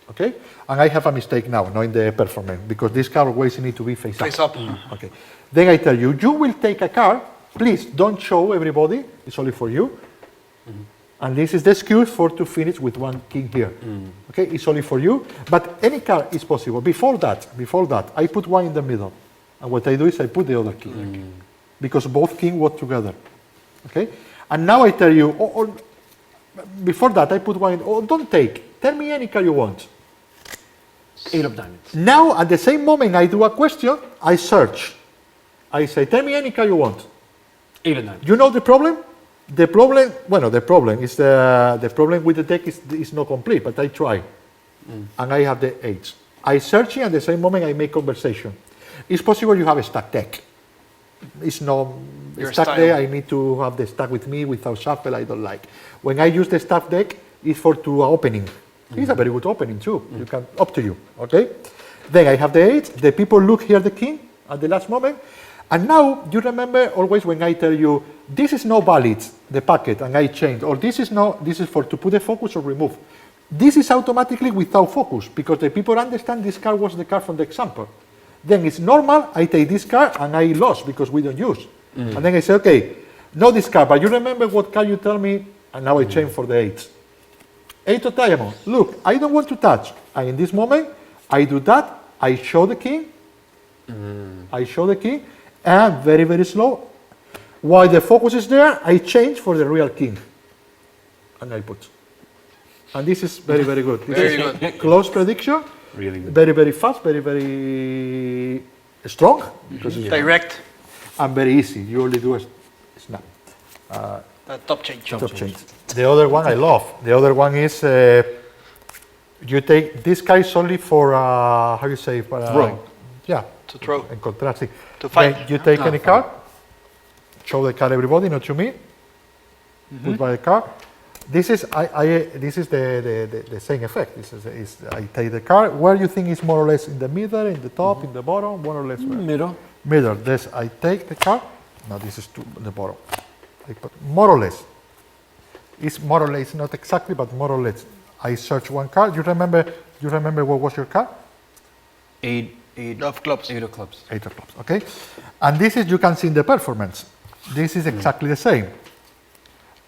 Okay? And I have a mistake now, not in the performance, because this card always need to be face up. Okay. Then I tell you, you will take a card. Please don't show everybody. It's only for you. And this is the excuse to finish with 1 king here. Okay, it's only for you. But any card is possible. Before that, I put 1 in the middle. And what I do is I put the other king. Because both kings work together. Okay? And now I tell you, before that I put 1 in, don't take. Tell me any card you want. 8 of diamonds. Now, at the same moment I do a question, I search. I say, tell me any card you want. 8 of diamonds. You know the problem? The problem is the problem with the deck is not complete, but I try. And I have the 8. I search it, and at the same moment I make conversation. It's possible you have a stack deck. It's not Your stack style. deck. I need to have the stack with me without shuffle. I don't like. When I use the stack deck, it's for opening. It's a very good opening too. You can up to you. Okay. Then I have the 8. The people look here the king at the last moment. And now you remember always when I tell you this is not valid, the packet, and I change, or this is for to put the focus or remove. This is automatically without focus because the people understand this card was the card from the example. Then it's normal, I take this card and I lost because we don't use. And then I say, okay, no this card, but you remember what card you tell me, and now I change for the 8. 8 of diamonds. Look, I don't want to touch. And in this moment, I do that, I show the king, and very, very slow. While the focus is there, I change for the real king. And I put. And this is very, very good. This Very is good. close prediction. Really good. Very, very fast, very, very strong. Because it's Direct. and very easy. You only do a snap. Top change. Top change. The other one I love. The other one is you take this guy is only for how you say for Throw. Yeah. To throw. And contrasting. To fight. Then you take any card. Show the card everybody, not to me. Put by the card. This is this is the same effect. This is I take the card. Where you think is more or less in the middle, in the top, in the bottom, more or less. Where? Middle. Middle. This I take the card. Now this is to the bottom. I put more or less. It's more or less, not exactly, but more or less. I search 1 card. You remember what was your card? 8 Of clubs. 8 of clubs. 8 of clubs. Okay. And this is you can see in the performance. This is exactly the same.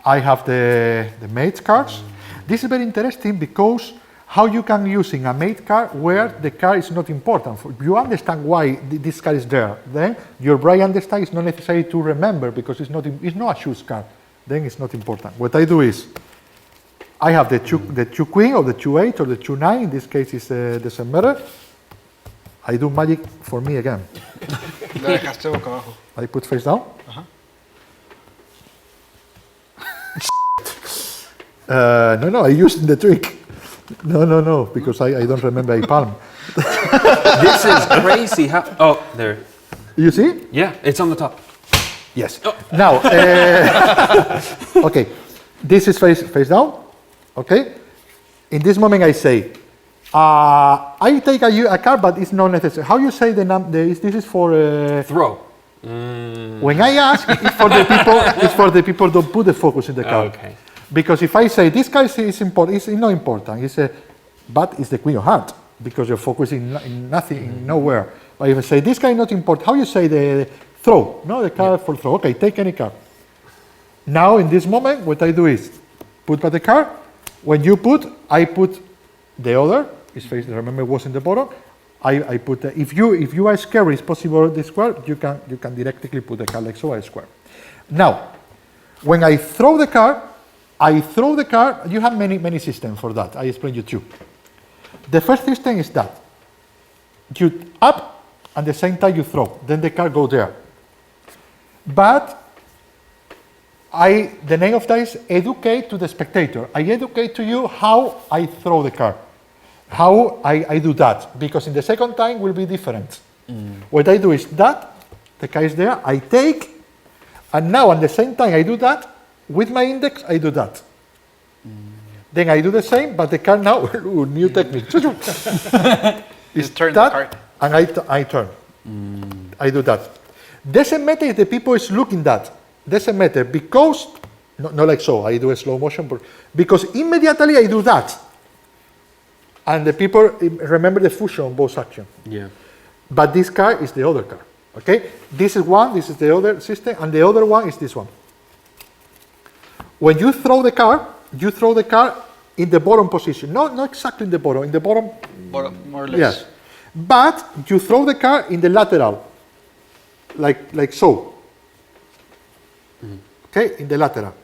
I have the mate cards. This is very interesting because how you can use in a mate card where the card is not important. You understand why this card is there. Then your brain understands it's not necessary to remember because it's not a choose card. Then it's not important. What I do is I have the two queen or the 2-8 or the 2-9. In this case, it doesn't matter. I do magic for me again. La dejaste boca abajo. I put face down. No, I used the trick. No, because I don't remember a palm. This is crazy. How? Oh, there. You see? Yeah, it's on the top. Yes. Now, okay, this is face down. Okay. In this moment, I say, I take a card, but it's not necessary. How you say the num? This is for Throw. When I ask, it's for the people. It's for the people don't put the focus in the card. Okay. Because if I say this card is important, it's not important. But it's the Queen of Hearts because you're focusing in nothing, in nowhere. But if I say this card is not important, how you say the throw? No, the card for throw. Okay, take any card. Now in this moment, what I do is put back the card. When you put, I put the other. His face. Remember, was in the bottom. I put. If you are square, it's possible the square. You can directly put the card like so, a square. Now, when I throw the card. You have many systems for that. I explain you two. The first system is that you up and the same time you throw, then the card goes there. But the name of that is educate to the spectator. I educate to you how I throw the card, how I do that, because in the second time will be different. What I do is that the card is there, I take, and now at the same time I do that. With my index, I do that. Then I do the same, but the card now, new technique. You turn the that, card. and I turn. I do that. Doesn't matter if the people is looking that. Doesn't matter because, not like so, I do a slow motion, but because immediately I do that. And the people remember the fusion both action. Yeah. But this card is the other card. Okay? This is one, this is the other system, and the other one is this one. When you throw the card in the bottom position. Not exactly in the bottom, More or less. yes. But you throw the card in the lateral, like so. Okay, in the lateral.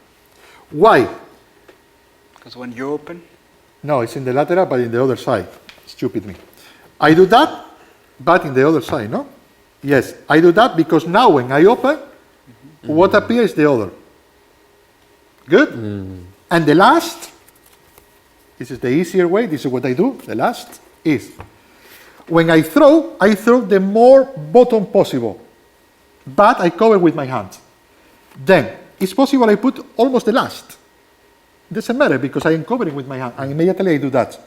Why? Because when you open, No, it's in the lateral, but in the other side. Stupid me. I do that, but in the other side, no? Yes, I do that because now when I open, what appears is the other. Good? And the last, this is the easier way, this is what I do, the last is, when I throw the more bottom possible, but I cover with my hand. Then, it's possible I put almost the last. Doesn't matter because I am covering with my hand, and immediately I do that.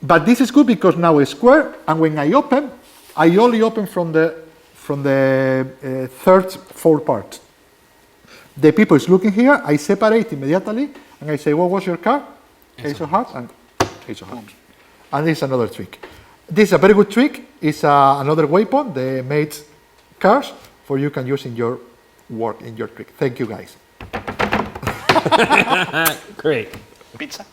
But this is good because now it's square, and when I open, I only open from the third, fourth part. The people is looking here, I separate immediately, and I say, what was your card? Ace of Hearts and Ace of Hearts. And this is another trick. This is a very good trick. It's another weapon, the made cards, for you can use in your work, in your trick. Thank you, guys. Great. pizza.